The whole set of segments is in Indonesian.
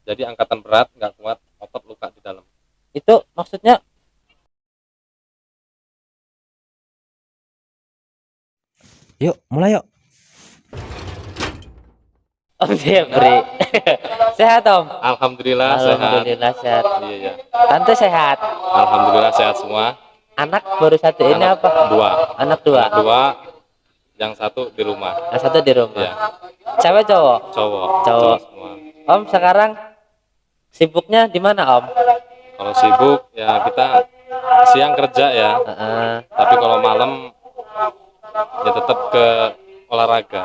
Jadi angkatan berat nggak kuat, otot luka di dalam. Itu maksudnya yuk, mulai yuk. Om Jeffrey. Sehat, Om? Alhamdulillah sehat. Alhamdulillah sehat. Iya ya. Tante sehat. Alhamdulillah sehat semua. Anak baru satu ini Anak apa? dua. Anak dua. Anak dua, yang satu di rumah. Yang satu di rumah. Iya. Cewek cowok? Cowok. Cowok. Semua. Om sekarang sibuknya di mana, Om? Kalau sibuk ya kita siang kerja ya. Tapi kalau malam ya tetap ke olahraga.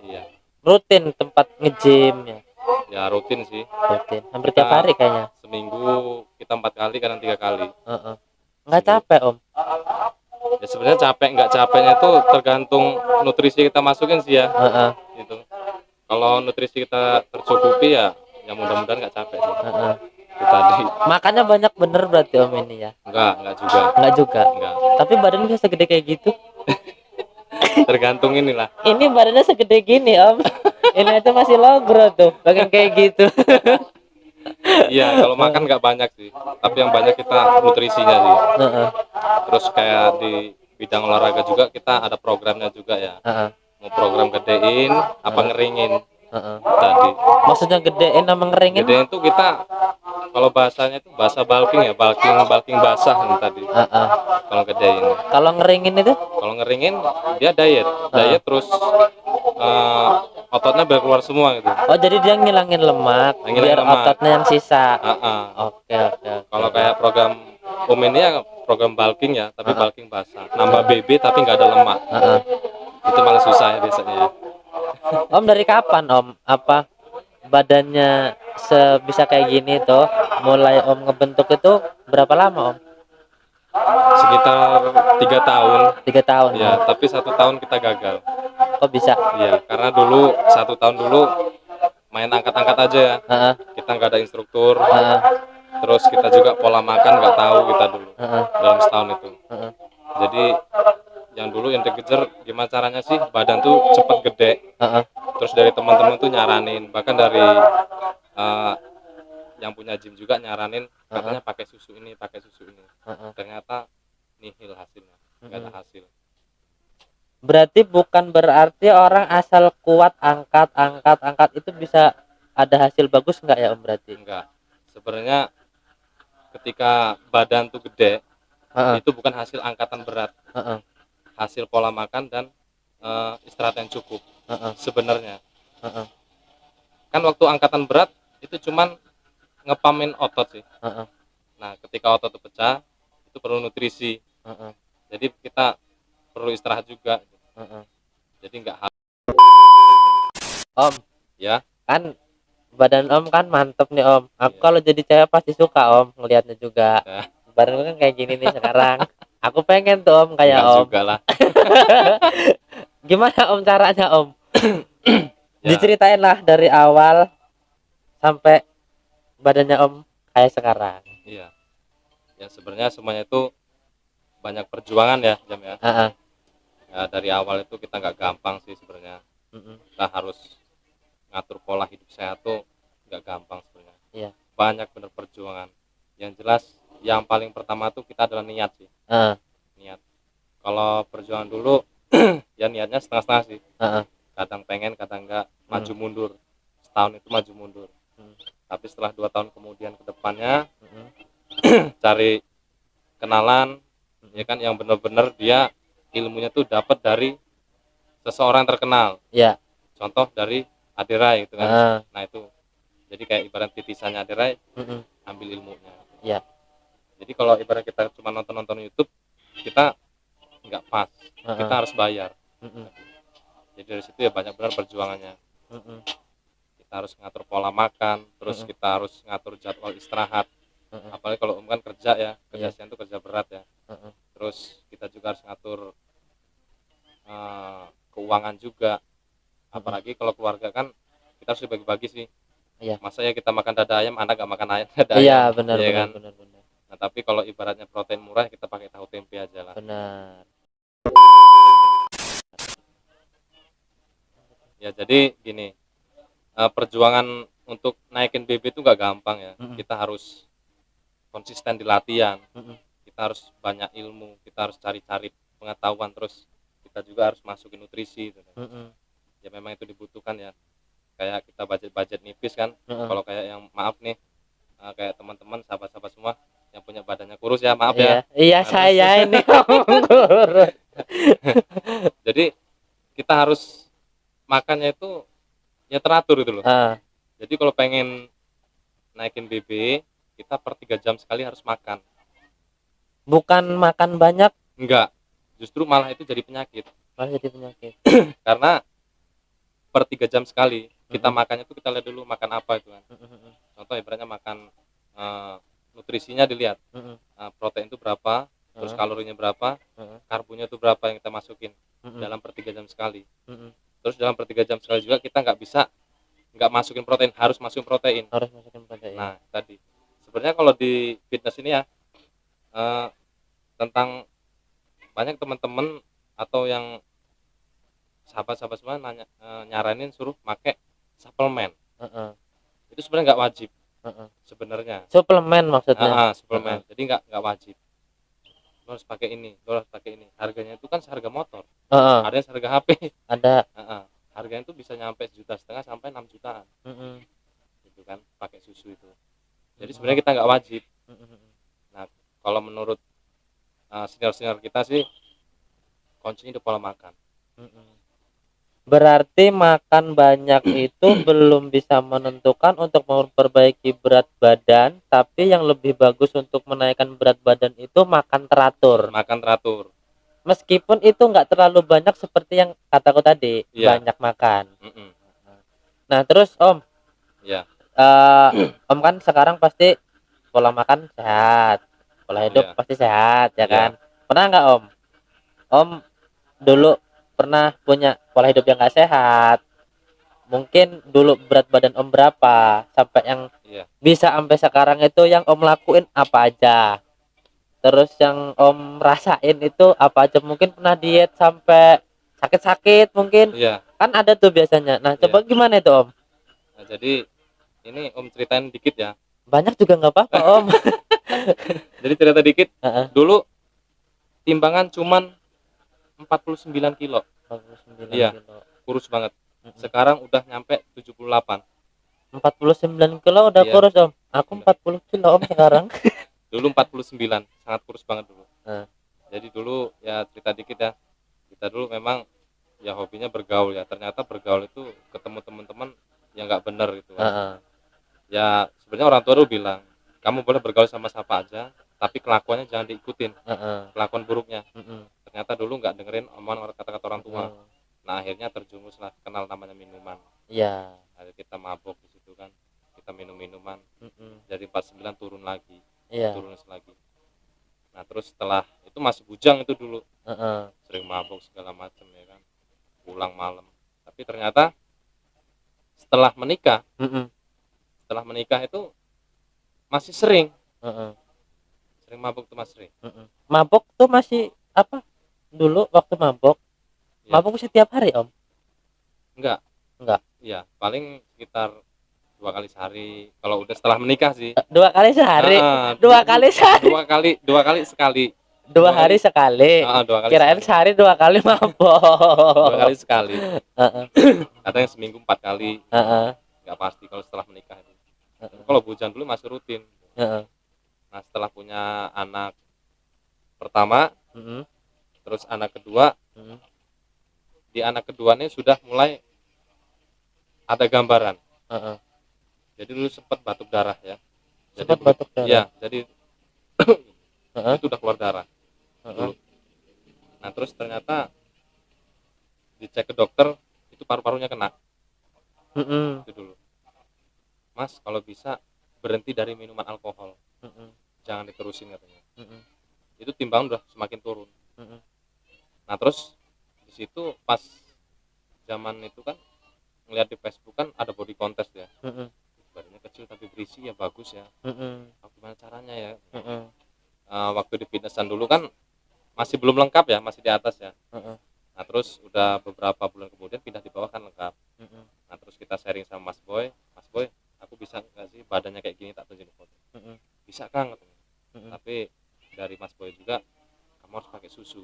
Iya. Rutin tempat nge-gym ya? Ya rutin sih. Rutin. Hampir tiap hari kayaknya. Seminggu kita 4 kali, kadang 3 kali. Nggak capek, Om? Ya sebenarnya capek nggak capeknya itu tergantung nutrisi kita masukin sih ya. Gitu. Kalau nutrisi kita tercukupi ya mudah-mudahan nggak capek sih. Itu tadi. Makannya banyak bener berarti, Om, ini ya? Enggak juga. Enggak juga. Enggak. Tapi badan bisa segede kayak gitu. Tergantung inilah. Ini badannya segede gini, Om. Ini aja masih logro tuh, bagian kayak gitu. Iya, kalau makan nggak banyak sih, tapi yang banyak kita nutrisinya sih. Terus kayak di bidang olahraga juga kita ada programnya juga ya. Mau program gedein apa ngeringin. Tadi. Maksudnya gedein sama ngeringin? Gedein tuh kita kalau bahasanya itu bahasa bulking ya, bulking basah nih tadi. Kalau gedein. Kalau ngeringin itu? Kalau ngeringin dia diet terus ototnya biar keluar semua gitu. Oh, jadi dia ngilangin lemak biar ototnya yang sisa. Oke. Kalau kayak program ini ya program bulking ya, tapi bulking basah. Nambah BB tapi nggak ada lemak. Itu malah susah ya biasanya ya. Om dari kapan, Om? Apa badannya sebisa kayak gini tuh? Mulai Om ngebentuk itu berapa lama, Om? Sekitar 3 tahun. 3 tahun ya, tapi 1 tahun kita gagal. Kok bisa? Iya, karena dulu 1 tahun dulu main angkat-angkat aja ya. Kita nggak ada instruktur. Terus kita juga pola makan nggak tahu kita dulu dalam setahun itu. Jadi yang dulu yang dikejar gimana caranya sih badan tuh cepet gede. Terus dari teman-teman tuh nyaranin, bahkan dari yang punya gym juga nyaranin katanya pakai susu ini. Ternyata nihil hasilnya, nggak ada hasil. Berarti bukan berarti orang asal kuat angkat itu bisa ada hasil bagus nggak ya, Om? Berarti enggak. Sebenarnya ketika badan tuh gede itu bukan hasil angkatan berat, hasil pola makan dan istirahat yang cukup. Sebenarnya kan waktu angkatan berat itu cuman ngepamin otot sih. Nah ketika otot itu pecah itu perlu nutrisi. Jadi kita perlu istirahat juga. Jadi enggak. Om ya kan badan Om kan mantep nih, Om. Aku kalau jadi cewek pasti suka, Om, ngelihatnya juga. Badan kan kayak gini nih sekarang. Aku pengen tuh, Om, kayak Om. Juga lah. Gimana, Om, caranya, Om? Diceritain lah dari awal sampai badannya Om kayak sekarang. Iya. Ya sebenarnya semuanya itu banyak perjuangan ya, Jam ya. Ya dari awal itu kita nggak gampang sih sebenarnya. Kita harus ngatur pola hidup sehat tuh nggak gampang sebenarnya. Iya. Banyak bener perjuangan. Yang jelas yang paling pertama tuh kita adalah niat sih. Niat. Kalau perjuangan dulu ya niatnya setengah-setengah sih. Kadang pengen, kadang enggak, maju mundur. Setahun itu maju mundur. Tapi setelah 2 tahun kemudian ke depannya cari kenalan ya kan yang benar-benar dia ilmunya tuh dapat dari seseorang terkenal. Iya. Contoh dari Aderai gitu kan. Nah itu jadi kayak ibarat titisannya Aderai, ambil ilmunya. Iya. Jadi kalau ibarat kita cuma nonton YouTube kita nggak pas, kita harus bayar. Jadi dari situ ya banyak benar perjuangannya. Kita harus ngatur pola makan, terus kita harus ngatur jadwal istirahat. Apalagi kalau kan kerja ya, kerja siang itu kerja berat ya. Terus kita juga harus ngatur keuangan juga. Apalagi kalau keluarga kan kita harus dibagi-bagi sih. Masa ya kita makan dada ayam, anak gak makan dada ayam. Iya benar, kan? benar. Nah tapi kalau ibaratnya protein murah kita pakai tahu tempe aja lah. Benar. Ya jadi gini, perjuangan untuk naikin BB itu nggak gampang ya. Kita harus konsisten di latihan. Kita harus banyak ilmu, kita harus cari-cari pengetahuan, terus kita juga harus masukin nutrisi gitu. Ya memang itu dibutuhkan ya. Kayak kita budget nipis kan. Kalau kayak yang maaf nih, kayak teman-teman sahabat-sahabat semua yang punya badannya kurus ya, maaf ya. Iya, saya ini kurus. Jadi kita harus makannya itu ya teratur gitu loh. Jadi kalau pengen naikin BB, kita per 3 jam sekali harus makan. Bukan makan banyak, enggak, justru malah itu jadi penyakit. Karena per 3 jam sekali kita makannya tuh kita lihat dulu makan apa itu kan. Contoh ibaratnya makan nutrisinya dilihat. Protein itu berapa, terus kalorinya berapa, karbonya itu berapa yang kita masukin dalam per 3 jam sekali. Terus dalam per 3 jam sekali juga kita nggak masukin protein, harus masukin protein. Nah tadi sebenarnya kalau di fitness ini ya tentang banyak teman-teman atau yang sahabat-sahabat semua nyaranin suruh pakai suplemen. Itu sebenarnya nggak wajib. Sebenarnya suplemen maksudnya. Suplemen. Jadi nggak wajib. Lo harus pakai ini, lo harus pakai ini. Harganya itu kan seharga motor. Ada yang seharga HP. Ada. Harganya itu bisa nyampe 1,5 juta sampai 6 jutaan. Gitu kan, pakai susu itu. Jadi sebenarnya kita nggak wajib. Nah, kalau menurut senior kita sih kuncinya di pola makan. Berarti makan banyak itu belum bisa menentukan untuk memperbaiki berat badan, tapi yang lebih bagus untuk menaikkan berat badan itu makan teratur. Meskipun itu nggak terlalu banyak seperti yang kataku tadi, banyak makan. Nah terus Om, Om kan sekarang pasti pola makan sehat, pola hidup pasti sehat ya kan. Pernah nggak Om dulu pernah punya pola hidup yang nggak sehat? Mungkin dulu berat badan Om berapa sampai yang bisa sampai sekarang itu yang Om lakuin apa aja? Terus yang Om rasain itu apa aja? Mungkin pernah diet sampai sakit-sakit mungkin. Kan ada tuh biasanya. Nah coba gimana itu Om? Nah, jadi ini Om ceritain dikit ya. Banyak juga nggak apa-apa Om. Jadi cerita dikit. Dulu timbangan cuman 49 kilo. 49 kilo. Kurus banget. Sekarang udah nyampe 78. 49 kilo udah kurus Om. Aku 40 kilo Om sekarang. Dulu 49, sangat kurus banget dulu. Jadi dulu ya cerita dikit ya. Kita dulu memang ya hobinya bergaul ya. Ternyata bergaul itu ketemu teman-teman yang nggak benar gitu kan. Ya sebenarnya orang tua dulu bilang, kamu boleh bergaul sama siapa aja, tapi kelakuannya jangan diikutin. Kelakuan buruknya. Ternyata dulu nggak dengerin omongan kata-kata orang tua. Nah akhirnya terjumus lah kenal namanya minuman. Akhirnya kita mabok di situ kan, kita minum minuman. Dari 49 turun lagi, turun lagi. Nah terus setelah itu masih bujang itu dulu, sering mabok segala macam ya kan, pulang malam. Tapi ternyata setelah menikah, itu masih sering. Sering mabok tuh mas sering. Mabok tuh masih apa? Dulu waktu mabok setiap hari Om? Enggak. Iya, paling sekitar 2 kali sehari. Kalau udah setelah menikah sih. 2 kali sehari. 2 kali sehari. 2 kali sekali. 2 hari sekali. 2 kali. Kirain sehari 2 kali mabok. 2 kali sekali. Kadang seminggu 4 kali. Enggak pasti kalau setelah menikah itu. Kalau bujang dulu masih rutin. Nah, setelah punya anak pertama, terus anak kedua, di anak keduanya sudah mulai ada gambaran. Jadi dulu sempat batuk darah ya. Iya, jadi itu udah keluar darah. Dulu. Nah terus ternyata dicek ke dokter itu paru-parunya kena. Itu dulu. Mas kalau bisa berhenti dari minuman alkohol. Jangan diterusin katanya. Itu timbang udah semakin turun. Nah terus di situ pas zaman itu kan ngeliat di Facebook kan ada body contest ya. Badannya kecil tapi berisi ya bagus ya. Gimana caranya ya? Waktu di fitnessan dulu kan masih belum lengkap ya, masih di atas ya. Nah terus udah beberapa bulan kemudian pindah di bawah kan lengkap. Nah terus kita sharing sama Mas Boy, aku bisa nggak sih badannya kayak gini, tak tunjukin foto. Bisa Kang katanya. Tapi dari Mas Boy juga kamu harus pakai susu,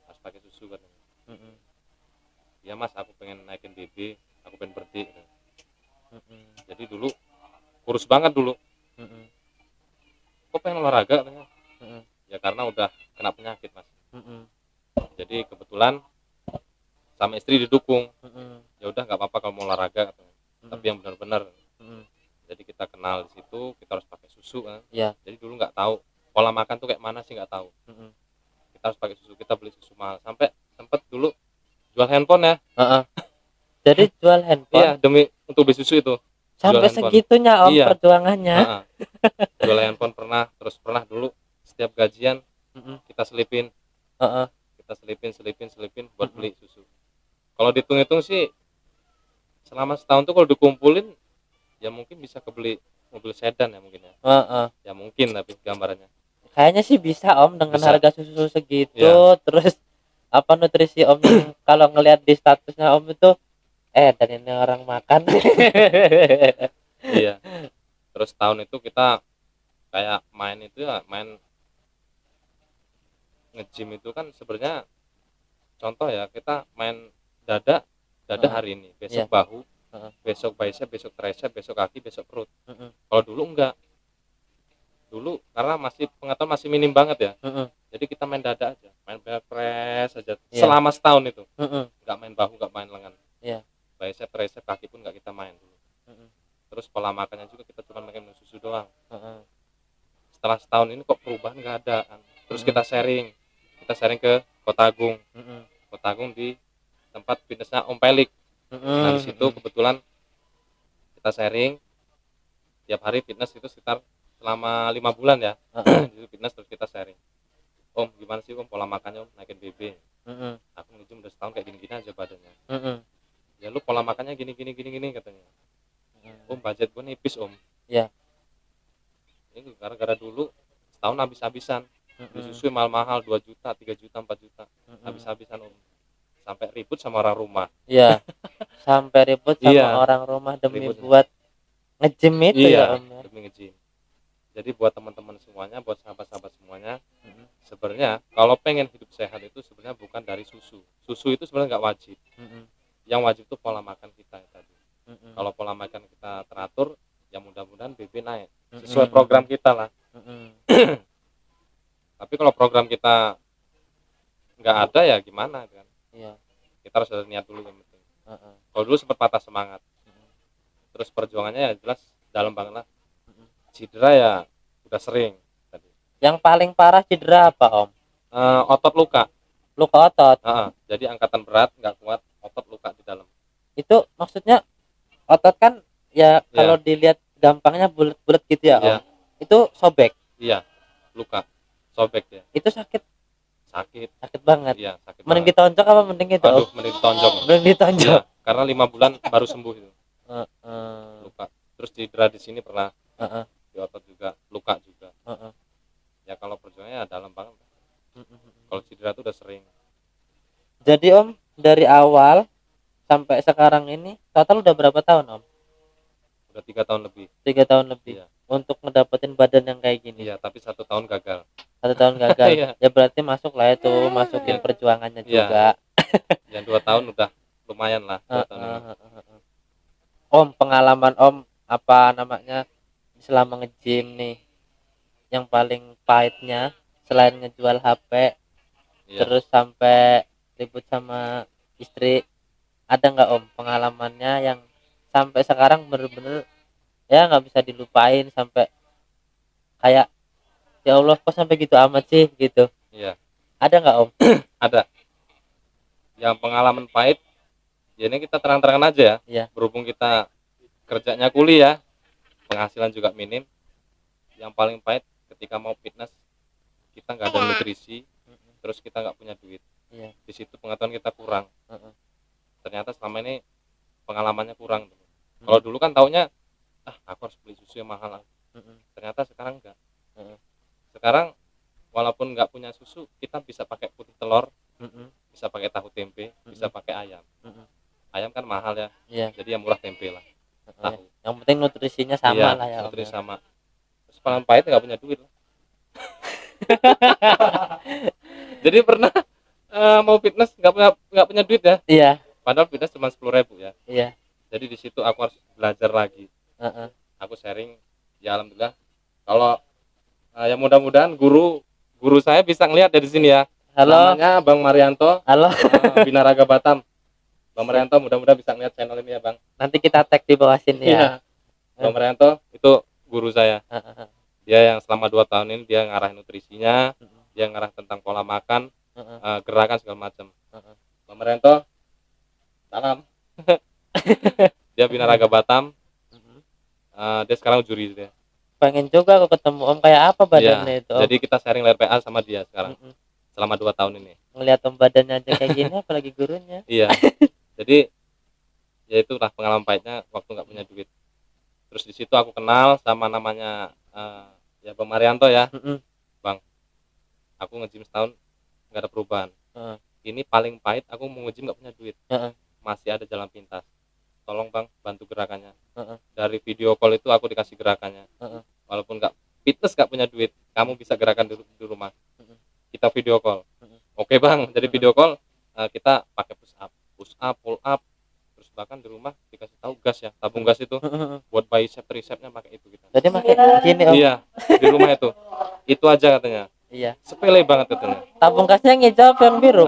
harus pakai susu katanya. Ya Mas, aku pengen naikin BB, aku pengen berhenti katanya. Jadi dulu kurus banget dulu, kok pengen olahraga katanya. Ya karena udah kena penyakit Mas. Jadi kebetulan sama istri didukung, ya udah nggak apa-apa kalau mau olahraga katanya, tapi yang benar-benar. Jadi kita kenal di situ, kita harus pakai susu kan. Jadi dulu nggak tahu pola makan tuh kayak mana sih, nggak tahu. Kita harus pakai susu, kita beli susu mahal, sampai sempet dulu jual handphone ya. Jadi jual handphone. Iya, demi untuk beli susu itu. Sampai segitunya Om, iya, perjuangannya. Jual handphone pernah, terus pernah dulu setiap gajian kita selipin. Kita selipin buat beli susu. Kalau dihitung-hitung sih selama setahun tuh kalau dikumpulin ya mungkin bisa kebeli mobil sedan ya mungkin ya. Ya mungkin, tapi gambarannya kayaknya sih bisa Om dengan bisa. Harga susu segitu terus apa nutrisi Om yang kalau ngelihat di statusnya Om itu dan ini orang makan. Iya. Terus tahun itu kita kayak main itu ya, main nge-gym itu kan sebenarnya contoh ya, kita main dada hari ini, besok bahu, besok bicep, besok tricep, besok kaki, besok perut. Kalau dulu enggak. Dulu karena masih pengetahuan masih minim banget ya. Jadi kita main dada aja, main bench press aja selama setahun itu. Enggak main bahu, enggak main lengan. Bicep, tricep, kaki pun enggak kita main dulu. Terus pola makannya juga kita cuma makan susu doang. Setelah setahun ini kok perubahan enggak ada. Terus kita sharing ke Kota Agung. Kota Agung di tempat fitnessnya Om Pelik. Nah di situ kebetulan kita sharing tiap hari fitness itu sekitar selama 5 bulan ya. Itu fitness terus kita sharing. Om gimana sih Om pola makannya Om, naikin BB. Aku nge-gym udah setahun kayak gini-gini aja badannya. Ya lu pola makannya gini katanya. Om budget gue nipis Om. Iya. Ini gara-gara dulu setahun habis-habisan. Beli susu mahal-mahal 2 juta, 3 juta, 4 juta. Habis-habisan Om. Sampai ribut sama orang rumah. Iya. Sampai ribut sama orang rumah demi ribut buat nge-gym itu ya Om. Demi nge-gym. Jadi buat teman-teman semuanya, buat sahabat-sahabat semuanya, sebenarnya kalau pengen hidup sehat itu sebenarnya bukan dari susu. Susu itu sebenarnya nggak wajib. Yang wajib itu pola makan kita tadi. Kalau pola makan kita teratur, ya mudah-mudahan BB naik sesuai program kita lah. Tapi kalau program kita nggak ada ya gimana kan? Kita harus ada niat dulu yang penting. Kalau dulu sempat patah semangat, terus perjuangannya ya jelas dalam banget lah. Cedera ya udah sering tadi. Yang paling parah cedera apa Om? Otot luka otot. Jadi angkatan berat nggak kuat, otot luka di dalam. Itu maksudnya otot kan ya kalau dilihat gampangnya bulat-bulat gitu ya Om. Itu sobek. Iya, luka sobek ya. Itu sakit banget. Iya, sakit. Mending ditonjok apa mending itu? Aduh, mending ditonjok. Ya, karena 5 bulan baru sembuh itu. Luka. Terus cedera di sini pernah. Di otot juga, luka juga. Ya kalau perjuangannya dalam banget. Kalau cedera itu udah sering. Jadi Om, dari awal sampai sekarang ini total udah berapa tahun Om? Udah 3 tahun lebih. 3 tahun lebih. Iya. Untuk ngedapetin badan yang kayak gini. Iya, tapi 1 tahun gagal. 1 tahun gagal. Ya berarti masuk lah itu, masukin perjuangannya juga. Yang 2 tahun udah lumayan lah. 2 tahun ini. Om, pengalaman Om apa namanya selama nge-gym nih yang paling pahitnya selain ngejual HP terus sampai ribut sama istri, ada nggak Om pengalamannya yang sampai sekarang bener-bener ya nggak bisa dilupain, sampai kayak ya Allah kok sampai gitu amat sih gitu? Ada nggak Om? Ada. Yang pengalaman pahit ya ini kita terang-terangan aja ya. Berhubung kita kerjanya kuliah, penghasilan juga minim. Yang paling pahit ketika mau fitness kita nggak ada nutrisi, terus kita nggak punya duit. Di situ pengetahuan kita kurang. Ternyata selama ini pengalamannya kurang. Kalau dulu kan taunya aku harus beli susu yang mahal. Ternyata sekarang enggak. Sekarang walaupun nggak punya susu, kita bisa pakai putih telur, bisa pakai tahu tempe, bisa pakai ayam. Ayam kan mahal ya. Jadi yang murah tempe lah. tahu. Yang penting nutrisinya sama lah ya. Nutrisi sama. Terus paling pahit nggak punya duit. Jadi pernah mau fitness nggak punya duit ya. Iya. Padahal fitness cuma 10.000 ya. Iya. Jadi di situ aku harus belajar lagi. Aku sharing, ya alhamdulillah. Kalau ya mudah-mudahan guru saya bisa ngelihat dari sini ya. Halo. Namanya Bang Marianto. Halo. Binaraga Batam. Bang Marianto mudah-mudahan bisa ngelihat channel ini ya Bang. Nanti kita tag di bawah sini ya. Bang Marianto itu guru saya. Dia yang selama 2 tahun ini dia ngarah nutrisinya, dia ngarah tentang pola makan, gerakan segala macam. Bang Marianto, salam. Dia Binaraga Batam. Dia sekarang juri dia. Pengen juga aku ketemu Om, kayak apa badannya itu Om? Jadi kita sharing LPA sama dia sekarang. Selama 2 tahun ini. Ngelihat Om badannya aja kayak gini apalagi gurunya. Iya. Jadi ya itulah pengalaman pahitnya waktu nggak punya duit. Terus di situ aku kenal sama namanya ya Bang Marianto ya. Bang, aku nge-gym setahun nggak ada perubahan. Ini paling pahit, aku mau nge-gym nggak punya duit. Masih ada jalan pintas. Tolong Bang, bantu gerakannya. Dari video call itu aku dikasih gerakannya. Walaupun nggak fitness, nggak punya duit, kamu bisa gerakan di rumah. Kita video call. Oke Bang, jadi video call kita pakai push up, pull up, terus bahkan di rumah dikasih tahu gas ya, tabung gas itu buat bicep tricepnya pakai itu kita. Jadi pakai gini Om. Iya, di rumah itu aja katanya. Iya. Sepele banget katanya. Tabung gasnya yang hijau apa yang biru?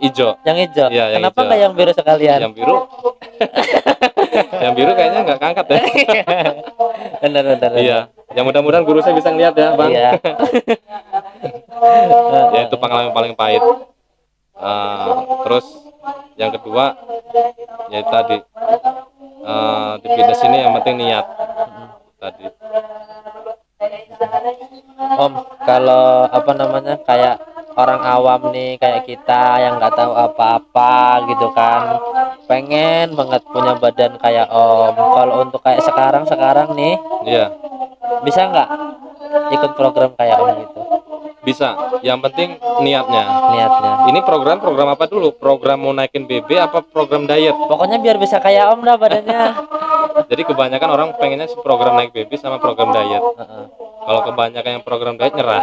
Hijau. Yang hijau. Iya, yang kenapa hijau. nggak yang biru sekalian? Yang biru. Yang biru kayaknya nggak keangkat ya. Benar. Iya. Ya mudah-mudahan guru saya bisa ngeliat ya Bang. Iya. Ya itu pengalaman paling pahit. Terus yang kedua ya tadi di fitness ini yang penting niat tadi. Om, kalau apa namanya kayak orang awam nih kayak kita yang nggak tahu apa-apa gitu kan, pengen banget punya badan kayak Om. Kalau untuk kayak sekarang nih, Iya. bisa nggak ikut program kayak Om gitu? Bisa. Yang penting niatnya. Niatnya. Ini program apa dulu? Program mau naikin BB apa program diet? Pokoknya biar bisa kayak Om dah badannya. Jadi kebanyakan orang pengennya program naik BB sama program diet. Kalau kebanyakan yang program diet nyerah.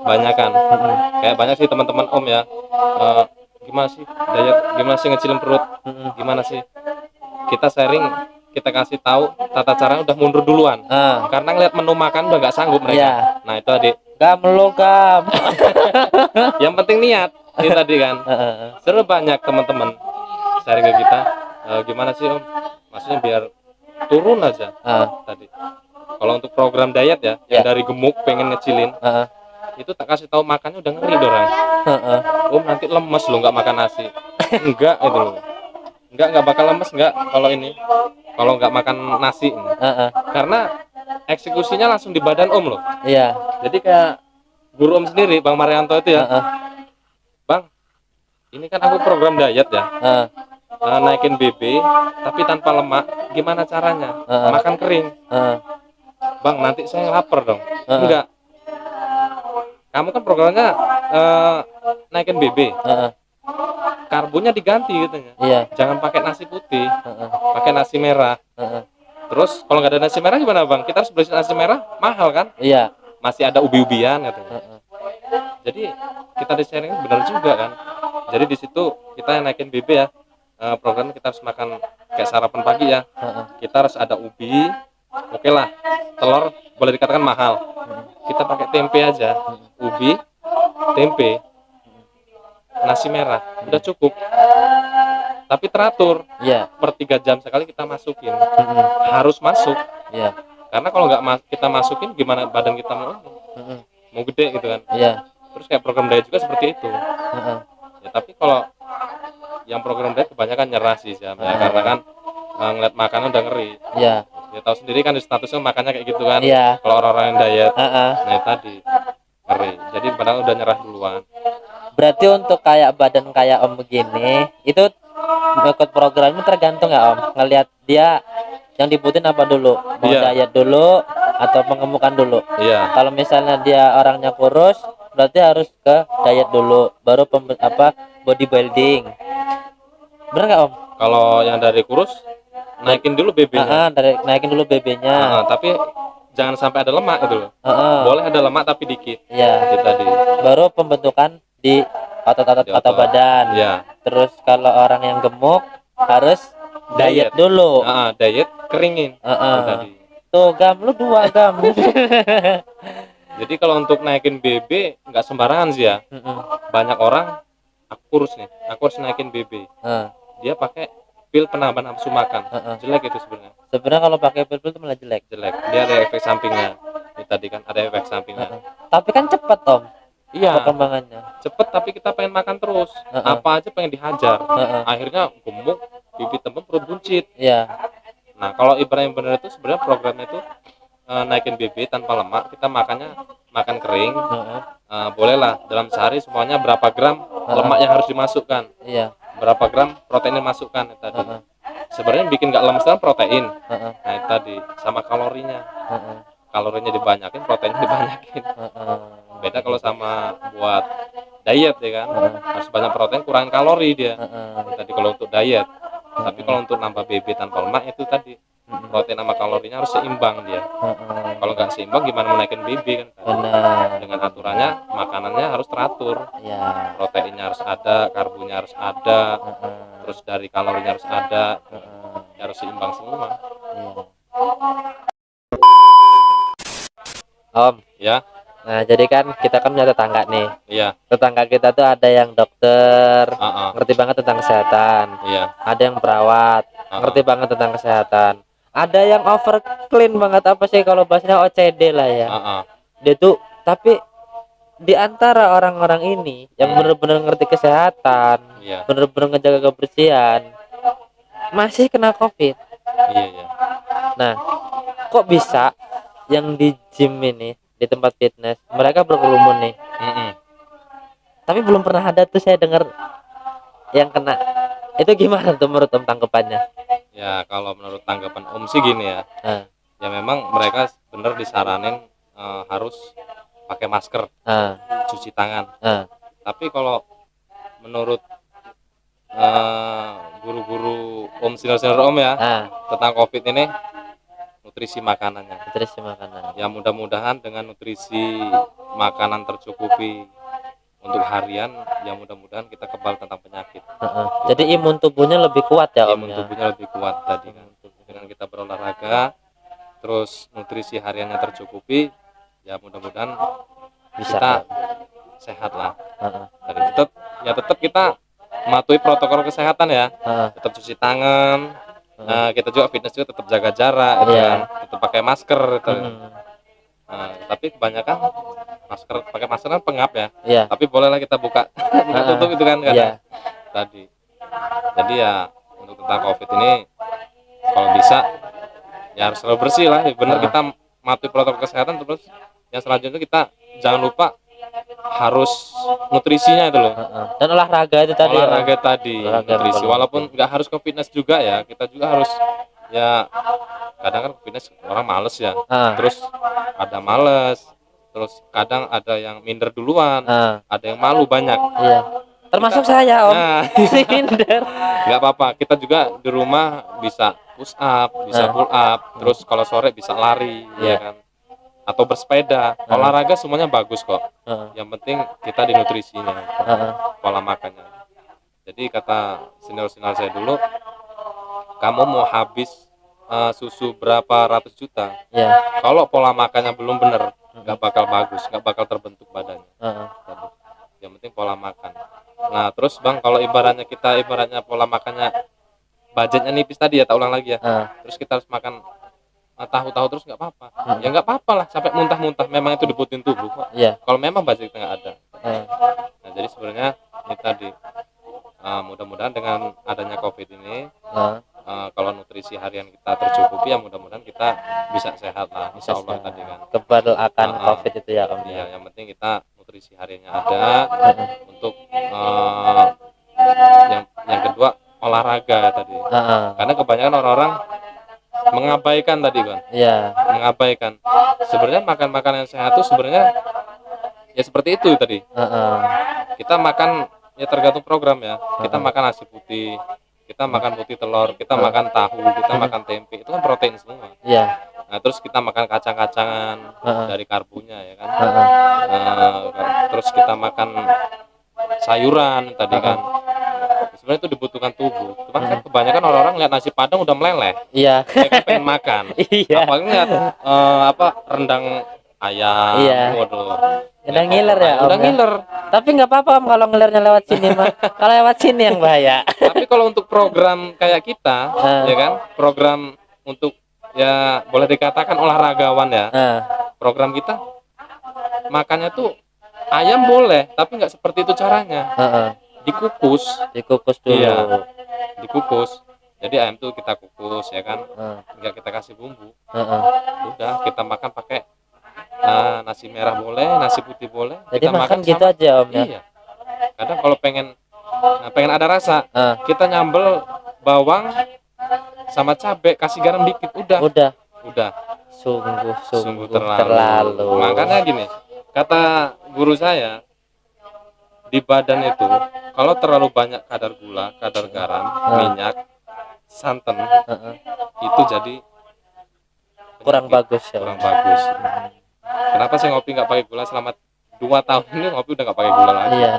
Banyakan. Kayak banyak sih teman-teman Om ya. Gimana sih diet? Gimana sih ngecilin perut? Gimana sih? Kita sharing, kita kasih tahu tata caranya udah mundur duluan. Karena ngeliat menu makan udah nggak sanggup mereka. Iya. Nah itu tadi. Gam. Yang penting niat. Itu tadi kan. Seru banyak teman-teman sharing ke kita. Gimana sih Om? Maksudnya biar turun aja tadi. Kalau untuk program diet ya, yang dari gemuk pengen ngecilin, itu tak kasih tahu makannya udah ngeri dorang. Om nanti lemes lo nggak makan nasi. Enggak itu loh. Enggak bakal lemes enggak kalau ini. Kalau nggak makan nasi. Karena eksekusinya langsung di badan Om loh. Iya. Jadi kayak guru Om sendiri, Bang Marianto itu ya. Bang, ini kan aku program diet ya. Naikin BB tapi tanpa lemak, gimana caranya? Makan kering. Bang, nanti saya lapar dong. Enggak. Kamu kan programnya naikin BB. Karbonnya diganti katanya. Iya. Jangan pakai nasi putih. Pakai nasi merah. Terus kalau nggak ada nasi merah gimana Bang? Kita harus beli nasi merah, mahal kan? Iya. Masih ada ubi-ubian katanya. Jadi kita di sharing benar juga kan. Jadi di situ kita yang naikin BB ya. Program kita harus makan kayak sarapan pagi ya. Kita harus ada ubi. Oke lah, telur boleh dikatakan mahal. Kita pakai tempe aja, ubi, tempe, nasi merah, udah cukup. Tapi teratur. Iya. Per 3 jam sekali kita masukin. Harus masuk. Iya. Karena kalau nggak kita masukin, gimana badan kita mau gede gitu kan? Iya. Terus kayak program diet juga seperti itu. Ya tapi kalau yang program diet kebanyakan nyerah sih ya, karena kan ngeliat makanan udah ngeri. Iya. Ya tahu sendiri kan di statusnya makannya kayak gitu kan. Iya. Kalau orang-orang yang diet, nah itu tadi ngeri. Jadi padahal udah nyerah duluan. Berarti untuk kayak badan kayak Om begini, itu ikut programnya tergantung ya Om. Ngelihat dia yang dibutuhin apa dulu? Mau diet dulu atau pengemukan dulu? Iya. Kalau misalnya dia orangnya kurus, berarti harus ke diet dulu, baru bodybuilding. Bener nggak Om? Kalau yang dari kurus naikin dulu BB-nya. Naikin dulu BB-nya. Tapi jangan sampai ada lemak gitu loh. Boleh ada lemak tapi dikit. Iya. Itu tadi. Baru pembentukan di otot badan. Iya. Terus kalau orang yang gemuk harus diet dulu. Diet keringin. Itu tadi. Tuh gam, lu 2 gam. Jadi kalau untuk naikin BB nggak sembarangan sih ya. Banyak orang aku harus naikin BB. Dia pakai pil penambah nafsu makan. Jelek itu sebenarnya. Sebenarnya kalau pakai pil itu malah jelek. Dia ada efek sampingnya. Ini tadi kan ada efek sampingnya. Tapi kan cepet Om. Iya. Perkembangannya. Cepet tapi kita pengen makan terus. Apa aja pengen dihajar. Akhirnya gemuk, bibit tembem, perut buncit. Iya. Nah kalau ibarat yang benar itu sebenarnya programnya itu naikin BB tanpa lemak. Kita makan kering. Bolehlah dalam sehari semuanya berapa gram lemak yang harus dimasukkan. Iya. Berapa gram protein yang masukkan tadi. Sebenarnya bikin nggak lemes kan protein. Nah itu tadi sama kalorinya. Kalorinya dibanyakin, proteinnya dibanyakin. Beda kalau sama buat diet ya kan. Harus banyak protein, kurang kalori dia. Tadi kalau untuk diet. Tapi kalau untuk nambah BB tanpa lemak itu tadi protein sama kalorinya harus seimbang dia. Kalau nggak seimbang gimana menaikin BB kan? Dengan aturannya makanannya harus teratur. Proteinnya harus ada, karbonya harus ada, terus dari kalorinya harus ada, harus seimbang semua. Om. Ya. Nah jadi kan kita kan punya tetangga nih. Iya. Tetangga kita tuh ada yang dokter, ngerti banget tentang kesehatan. Iya. Ada yang perawat, ngerti banget tentang kesehatan. Ada yang over clean banget, apa sih kalau bahasanya OCD lah ya. Dia tuh tapi di antara orang-orang ini yang bener-bener ngerti kesehatan, bener-bener ngejaga kebersihan, masih kena COVID. Iya. Nah, kok bisa yang di gym ini, di tempat fitness, mereka berkerumun nih. Tapi belum pernah ada tuh saya dengar yang kena. Itu gimana tuh menurut Om tanggapannya? Ya kalau menurut tanggapan Om sih gini ya. Ya memang mereka bener disaranin harus pakai masker, cuci tangan. Tapi kalau menurut guru-guru Om, senior Om ya, tentang COVID ini, nutrisi makanannya. Ya mudah-mudahan dengan nutrisi makanan tercukupi untuk harian, ya mudah-mudahan kita kebal tentang penyakit. Jadi imun tubuhnya lebih kuat ya Om. Imun tubuhnya lebih kuat tadi kan. Dengan kita berolahraga, terus nutrisi hariannya tercukupi, ya mudah-mudahan kita sehat lah. Tetap kita mematuhi protokol kesehatan ya. Tetap cuci tangan. Kita juga fitness juga tetap jaga jarak, kan? Tetap pakai masker. Tapi kebanyakan pakai masker kan pengap ya. Tapi bolehlah kita buka tutup itu kan tadi. Jadi ya untuk tentang COVID ini kalau bisa ya harus selalu bersih lah. Benar kita mematuhi protokol kesehatan, terus yang selanjutnya kita jangan lupa harus nutrisinya itu loh. Dan olahraga itu tadi. Nutrisi walaupun nggak harus ke fitness juga ya, kita juga harus ya kadang kan fitness orang males ya. Terus ada males, terus kadang ada yang minder duluan, ada yang malu banyak. Termasuk saya Om. Minder. Nggak apa-apa, kita juga di rumah bisa push up, bisa pull up, terus kalau sore bisa lari, ya kan? Atau bersepeda, olahraga semuanya bagus kok. Yang penting kita di nutrisinya, pola makannya. Jadi kata senior saya dulu, kamu mau habis susu berapa ratus juta, kalau pola makannya belum bener, nggak bakal bagus, nggak bakal terbentuk badannya. Yang penting pola makan. Nah terus Bang, kalau ibaratnya pola makannya budgetnya nipis tadi ya, tak ulang lagi ya. Terus kita harus makan tahu-tahu terus nggak apa-apa. Ya nggak apa-apa lah sampai muntah-muntah, memang itu dibutuhin tubuh kok. Kalau memang budgetnya nggak ada. Nah jadi sebenarnya ini tadi mudah-mudahan dengan adanya COVID ini, kalau nutrisi harian kita tercukupi, ya mudah-mudahan kita bisa sehat lah, insya Allah tadi kan. Kebal akan COVID itu ya Om. Iya, yang penting kita nutrisi hariannya ada. Untuk yang kedua olahraga tadi. Karena kebanyakan orang-orang mengabaikan tadi kan. Mengabaikan. Sebenarnya makan makanan yang sehat itu sebenarnya ya seperti itu tadi. Kita makan ya tergantung program ya. Kita makan nasi putih, Kita makan putih telur, kita makan tahu, kita makan tempe, itu kan protein semua. Iya. Nah, terus kita makan kacang-kacangan dari karbonya ya kan. Terus kita makan sayuran tadi kan. Sebenarnya itu dibutuhkan tubuh. Cuman kan kebanyakan orang-orang lihat nasi padang udah meleleh. Iya. Mereka pengen makan. Iya. Apalagi lihat rendang ayam. Iya. Waduh. Udah ngiler ya, Om. Udah ngiler. Tapi nggak apa-apa Om kalau ngilernya lewat sini mah. Kalau lewat sini yang bahaya. Tapi kalau untuk program kayak kita, ya kan, program untuk ya boleh dikatakan olahragawan ya. Program kita makannya tuh ayam boleh, tapi nggak seperti itu caranya. Dikukus dulu. Iya, dikukus. Jadi ayam tuh kita kukus ya kan, nggak kita kasih bumbu. Udah kita makan pakai nasi merah boleh, nasi putih boleh. Jadi kita makan gitu sama, aja Om ya. Iya. Kadang kalau pengen ada rasa, kita nyambel bawang sama cabai, kasih garam dikit, udah. Sungguh terlalu. Makanya gini, kata guru saya, di badan itu kalau terlalu banyak kadar gula, kadar garam, minyak, santan, itu jadi kurang bagus ya. Kurang bagus. Kenapa sih ngopi nggak pakai gula selama 2 tahun ini, ngopi udah nggak pakai gula lagi. Iya.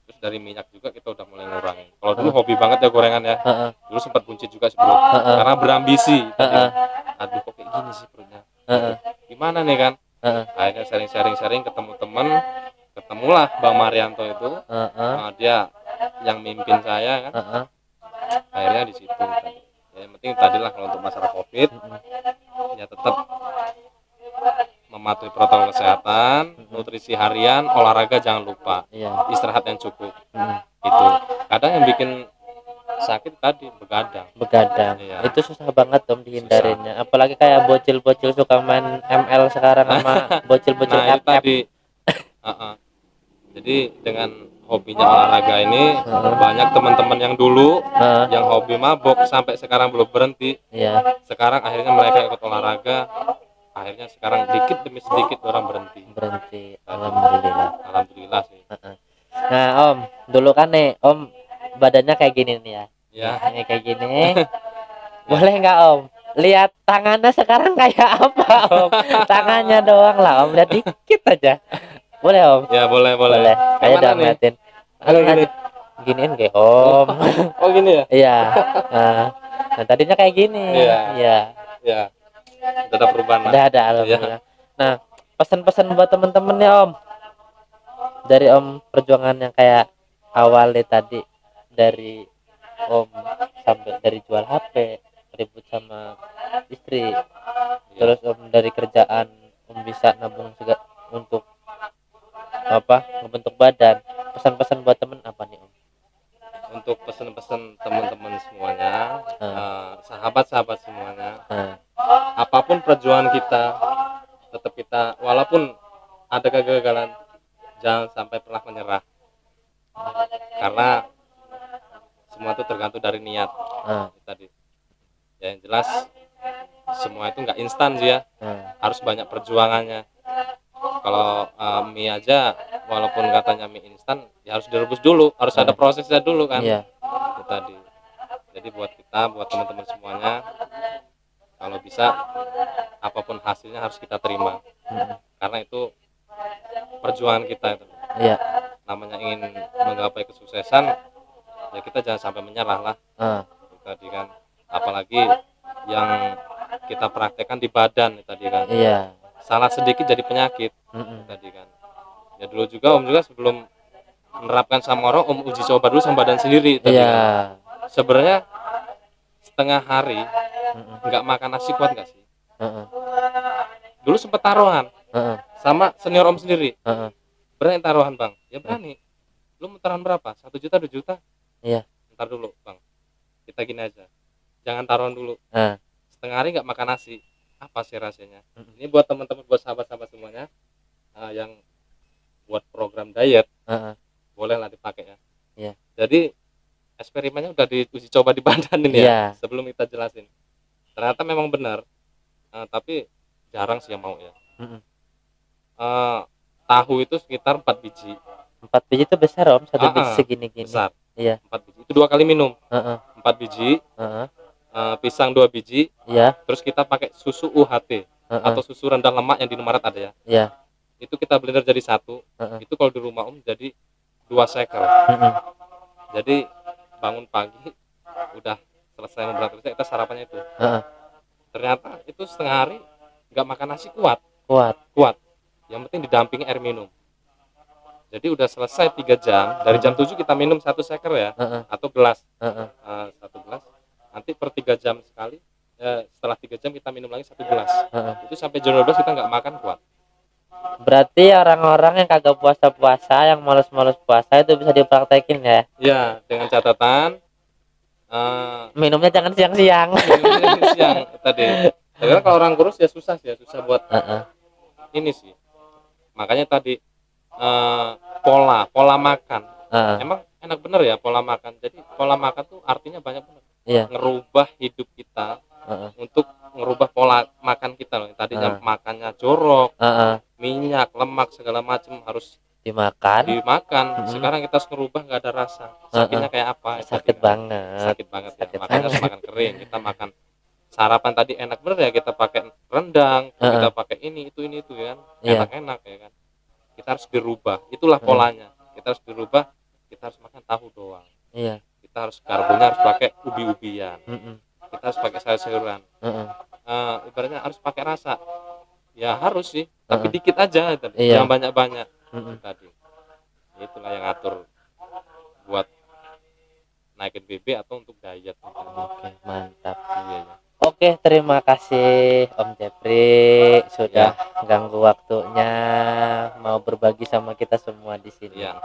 Terus dari minyak juga kita udah mulai ngurangin. Kalau dulu hobi banget ya gorengan ya. Dulu sempat buncit juga sih bro. Karena berambisi. Aduh kok kayak gini sih perutnya. Gimana nih kan? Akhirnya sharing ketemu temen, ketemulah Bang Marianto itu. Dia yang mimpin saya kan. Akhirnya di situ. Ya, yang penting tadilah kalau untuk masalah COVID, ya tetap mematuhi protokol kesehatan, nutrisi harian, olahraga jangan lupa, istirahat yang cukup. Itu kadang yang bikin sakit tadi begadang. Iya. Itu susah banget Om dihindarinnya. Apalagi kayak bocil-bocil suka main ML sekarang sama bocil-bocil itu tadi. Jadi dengan hobinya olahraga ini, banyak teman-teman yang dulu yang hobi mabok sampai sekarang belum berhenti. Sekarang akhirnya mereka ikut olahraga. Akhirnya sekarang dikit demi sedikit orang berhenti. Alhamdulillah sih. Nah Om, dulu kan nih Om badannya kayak gini nih ya. Ini kayak gini. Boleh nggak Om lihat tangannya sekarang kayak apa Om? Tangannya doang lah Om, lihat dikit aja. Boleh Om? Ya boleh. Ayo dong liatin. Giniin kayak Om. Oh gini ya? Iya. Nah tadinya kayak gini. Iya. Udah ada perubahan. Udah ada alhamdulillah. Nah pesan-pesan buat temen-temen ya Om. Dari Om perjuangan yang kayak awalnya tadi, dari Om sampai dari jual HP, ribut sama istri, terus Om dari kerjaan Om bisa nabung juga untuk ngebentuk badan. Pesan-pesan buat temen apa nih Om? Untuk pesan-pesan teman-teman semuanya, sahabat-sahabat semuanya, apapun perjuangan kita, tetap kita walaupun ada kegagalan, jangan sampai pernah menyerah, karena semua itu tergantung dari niat. Tadi ya, yang jelas semua itu nggak instan sih ya, harus banyak perjuangannya. Kalau mie aja walaupun katanya mie instan, ya harus direbus dulu, harus ada prosesnya dulu kan. Itu tadi. Jadi buat teman-teman semuanya, kalau bisa apapun hasilnya harus kita terima, karena itu perjuangan kita itu. Namanya ingin menggapai kesuksesan, ya kita jangan sampai menyerah lah. Tadi kan, apalagi yang kita praktekkan di badan tadi kan. Salah sedikit jadi penyakit. Tadi kan. Ya dulu juga Om juga sebelum menerapkan sama orang, Om uji coba dulu sama badan sendiri tadi kan. Sebenarnya setengah hari nggak makan nasi kuat nggak sih? Dulu sempet taruhan sama senior Om sendiri. Berani taruhan Bang? Ya berani. Lu mau taruhan berapa? 1 juta, 2 juta? Ntar dulu Bang, kita gini aja, jangan taruhan dulu. Setengah hari nggak makan nasi, apa sih rasanya? Ini buat teman-teman, buat sahabat-sahabat semuanya yang buat program diet, bolehlah dipakai ya. Jadi eksperimennya udah diuji coba di badan ini ya, sebelum kita jelasin. Ternyata memang benar, tapi jarang sih yang mau ya. Tahu itu sekitar 4 biji. 4 biji itu besar Om, 1 biji segini-gini. Besar. 4 biji itu 2 kali minum. Heeh. 4 biji, Heeh. pisang 2 biji, Iya. terus kita pakai susu UHT Heeh. atau susu rendah lemak yang di Indomaret ada ya. Iya. Itu kita blender jadi satu. Heeh. Itu kalau di rumah Om jadi 2 sekel. Mhm. Jadi bangun pagi udah selesai memberat kerja kita sarapannya itu. Heeh. Ternyata itu setengah hari nggak makan nasi kuat. Yang penting didampingi air minum. Jadi udah selesai 3 jam, dari jam 7 kita minum 1 seker ya, Heeh. atau gelas. Heeh. 1 gelas. Nanti per 3 jam sekali, setelah 3 jam kita minum lagi 1 gelas. Heeh. Itu sampai jam 12 kita nggak makan kuat. Berarti orang-orang yang kagak puasa-puasa, yang males-males puasa itu bisa dipraktekin ya? Ya, dengan catatan minumnya jangan siang-siang. minumnya siang tadi. Karena kalau orang kurus ya susah buat ini sih. Makanya tadi pola makan. Emang enak bener ya pola makan. Jadi pola makan tuh artinya banyak bener. Iya. Ngerubah hidup kita untuk ngerubah pola makan kita loh. Tadinya makannya jorok, minyak, lemak segala macam harus dimakan. Sekarang kita harus ngerubah nggak ada rasa. Sakitnya kayak apa? Sakit banget. Sakit banget ya. Makanya harus makan kering. Kita makan sarapan tadi enak bener ya, kita pakai rendang, kita pakai ini itu ya kan. Enak-enak ya kan. Kita harus dirubah. Itulah polanya. Kita harus dirubah. Kita harus makan tahu doang. Iya. Kita harus karbonya harus pakai ubi-ubian. Kita harus pakai sayur-sayuran. Ibaratnya harus pakai rasa. Ya harus sih, tapi dikit aja tadi. Jangan banyak-banyak. Tadi. Itulah yang ngatur buat naikin BB atau untuk diet. Oke, mantap. Iya. Oke, terima kasih Om Jepri sudah ganggu waktunya mau berbagi sama kita semua di sini. Iya.